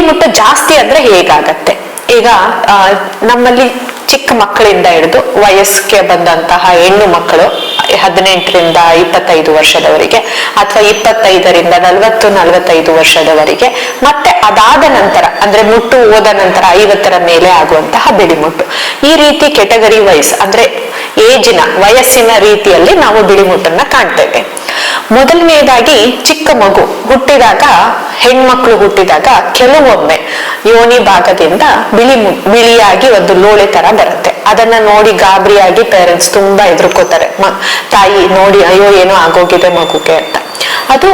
ಮುಟ್ಟು ಜಾಸ್ತಿ ಆದ್ರೆ ಹೇಗಾಗತ್ತೆ? ಈಗ ನಮ್ಮಲ್ಲಿ ಚಿಕ್ಕ ಮಕ್ಕಳಿಂದ ಹಿಡಿದು ವಯಸ್ಸಿಗೆ ಬಂದಂತಹ ಹೆಣ್ಣು ಮಕ್ಕಳು 18ರಿಂದ 25 ವರ್ಷದವರೆಗೆ, ಅಥವಾ 25ರಿಂದ 40-45 ವರ್ಷದವರೆಗೆ, ಮತ್ತೆ ಅದಾದ ನಂತರ ಅಂದ್ರೆ ಮುಟ್ಟು ಹೋದ ನಂತರ 50ರ ಮೇಲೆ ಆಗುವಂತಹ ಬಿಳಿ ಮುಟ್ಟು. ಈ ರೀತಿ ಕೆಟಗರಿ ವೈಸ್ ಅಂದ್ರೆ ಏಜಿನ ವಯಸ್ಸಿನ ರೀತಿಯಲ್ಲಿ ನಾವು ಬಿಳಿ ಮುಟ್ಟನ್ನ ಕಾಣ್ತೇವೆ. ಮೊದಲನೇದಾಗಿ ಚಿಕ್ಕ ಮಗು ಹುಟ್ಟಿದಾಗ, ಹೆಣ್ಮಕ್ಳು ಹುಟ್ಟಿದಾಗ ಕೆಲವೊಮ್ಮೆ ಯೋನಿ ಭಾಗದಿಂದ ಬಿಳಿಯಾಗಿ ಒಂದು ಲೋಳೆ ತರ ಬರುತ್ತೆ. ಅದನ್ನ ನೋಡಿ ಗಾಬರಿಯಾಗಿ ಪೇರೆಂಟ್ಸ್ ತುಂಬಾ ಹೆದರ್ಕೋತಾರೆ, ತಾಯಿ ನೋಡಿ ಅಯ್ಯೋ ಏನೋ ಆಗೋಗಿದೆ ಮಗುಗೆ ಅಂತ. ಅದು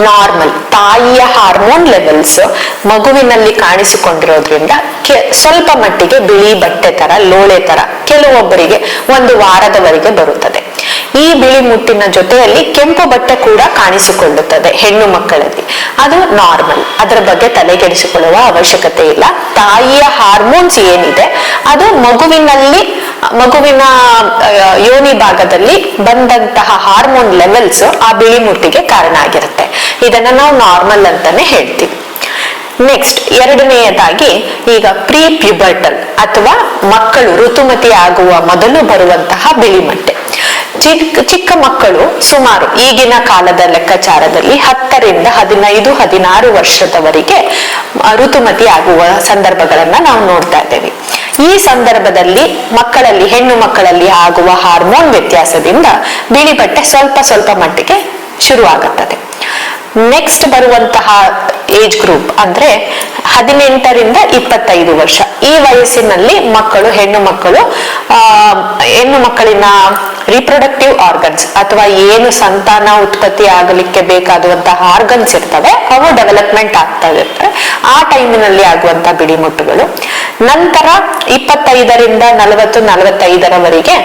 ನಾರ್ಮಲ್. ತಾಯಿಯ ಹಾರ್ಮೋನ್ ಲೆವೆಲ್ಸ್ ಮಗುವಿನಲ್ಲಿ ಕಾಣಿಸಿಕೊಂಡಿರೋದ್ರಿಂದ ಸ್ವಲ್ಪ ಮಟ್ಟಿಗೆ ಬಿಳಿ ಬಟ್ಟೆ ತರ, ಲೋಳೆ ತರ ಕೆಲವೊಬ್ಬರಿಗೆ 1 ವಾರದವರೆಗೆ ಬರುತ್ತದೆ. ಈ ಬಿಳಿ ಮುಟ್ಟಿನ ಜೊತೆಯಲ್ಲಿ ಕೆಂಪು ಬಟ್ಟೆ ಕೂಡ ಕಾಣಿಸಿಕೊಳ್ಳುತ್ತದೆ ಹೆಣ್ಣು ಮಕ್ಕಳಲ್ಲಿ. ಅದು ನಾರ್ಮಲ್, ಅದರ ಬಗ್ಗೆ ತಲೆಗೆಡಿಸಿಕೊಳ್ಳುವ ಅವಶ್ಯಕತೆ ಇಲ್ಲ. ತಾಯಿಯ ಹಾರ್ಮೋನ್ಸ್ ಏನಿದೆ ಅದು ಮಗುವಿನ ಯೋನಿ ಭಾಗದಲ್ಲಿ ಬಂದಂತಹ ಹಾರ್ಮೋನ್ ಲೆವೆಲ್ಸ್ ಆ ಬಿಳಿ ಮುಟ್ಟಿಗೆ ಕಾರಣ ಆಗಿರುತ್ತೆ. ಇದನ್ನ ನಾವು ನಾರ್ಮಲ್ ಅಂತಾನೆ ಹೇಳ್ತೀವಿ. ನೆಕ್ಸ್ಟ್, ಎರಡನೆಯದಾಗಿ ಈಗ ಪ್ರೀ ಪ್ಯೂಬರ್ಟಲ್ ಅಥವಾ ಮಕ್ಕಳು ಋತುಮತಿ ಆಗುವ ಮೊದಲು ಬರುವಂತಹ ಬಿಳಿ ಬಟ್ಟೆ. ಚಿಕ್ಕ ಮಕ್ಕಳು ಸುಮಾರು ಈಗಿನ ಕಾಲದ ಲೆಕ್ಕಾಚಾರದಲ್ಲಿ 10ರಿಂದ 15-16 ವರ್ಷದವರೆಗೆ ಋತುಮತಿ ಆಗುವ ಸಂದರ್ಭಗಳನ್ನ ನಾವು ನೋಡ್ತಾ ಇದ್ದೇವೆ. ಈ ಸಂದರ್ಭದಲ್ಲಿ ಹೆಣ್ಣು ಮಕ್ಕಳಲ್ಲಿ ಆಗುವ ಹಾರ್ಮೋನ್ ವ್ಯತ್ಯಾಸದಿಂದ ಬಿಳಿ ಬಟ್ಟೆ ಸ್ವಲ್ಪ ಮಟ್ಟಿಗೆ ಶುರುವಾಗುತ್ತದೆ. ನೆಕ್ಸ್ಟ್ ಬರುವಂತಹ ಏಜ್ ಗ್ರೂಪ್ ಅಂದ್ರೆ 18ರಿಂದ 25 ವರ್ಷ. ಈ ವಯಸ್ಸಿನಲ್ಲಿ ಹೆಣ್ಣು ಮಕ್ಕಳಿನ ರಿಪ್ರೊಡಕ್ಟಿವ್ ಆರ್ಗನ್ಸ್ ಅಥವಾ ಏನು ಸಂತಾನ ಉತ್ಪತ್ತಿ ಆಗಲಿಕ್ಕೆ ಬೇಕಾದಂತಹ ಆರ್ಗನ್ಸ್ ಇರ್ತವೆ ಅವು ಡೆವಲಪ್ಮೆಂಟ್ ಆಗ್ತಾ ಇರ್ತವೆ. ಆ ಟೈಮಿನಲ್ಲಿ ಆಗುವಂತಹ ಬಿಳಿ ಮುಟ್ಟುಗಳು. ನಂತರ 25ರಿಂದ 40-45ರವರೆಗೆ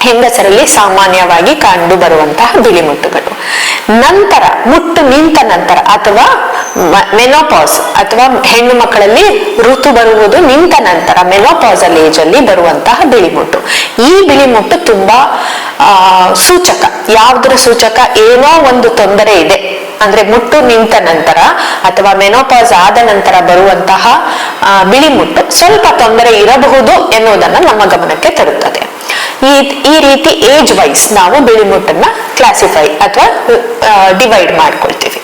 ಹೆಂಗಸರಲ್ಲಿ ಸಾಮಾನ್ಯವಾಗಿ ಕಂಡು ಬರುವಂತಹ ಬಿಳಿ ಮುಟ್ಟುಗಳು. ನಂತರ ಮುಟ್ಟು ನಿಂತ ನಂತರ ಅಥವಾ ಮೆನೋಪಾಸ್ ಅಥವಾ ಹೆಣ್ಣು ಮಕ್ಕಳಲ್ಲಿ ಋತು ಬರುವುದು ನಿಂತ ನಂತರ ಮೆನೋಪಾಸಲ್ ಏಜ್ ಅಲ್ಲಿ ಬರುವಂತಹ ಬಿಳಿ ಮುಟ್ಟು. ಈ ಬಿಳಿ ಮುಟ್ಟು ತುಂಬಾ ಸೂಚಕ. ಯಾವುದರ ಸೂಚಕ? ಏನೋ ಒಂದು ತೊಂದರೆ ಇದೆ ಅಂದ್ರೆ ಮುಟ್ಟು ನಿಂತ ನಂತರ ಅಥವಾ ಮೆನೋಪಾಸ್ ಆದ ನಂತರ ಬರುವಂತಹ ಬಿಳಿ ಮುಟ್ಟು ಸ್ವಲ್ಪ ತೊಂದರೆ ಇರಬಹುದು ಎನ್ನುವುದನ್ನ ನಮ್ಮ ಗಮನಕ್ಕೆ ತರುತ್ತದೆ. ಈ ರೀತಿ ಏಜ್ ವೈಸ್ ನಾವು ಬಿಳಿ ಮುಟ್ಟನ್ನ ಕ್ಲಾಸಿಫೈ ಅಥವಾ ಡಿವೈಡ್ ಮಾಡ್ಕೊಳ್ತೀವಿ.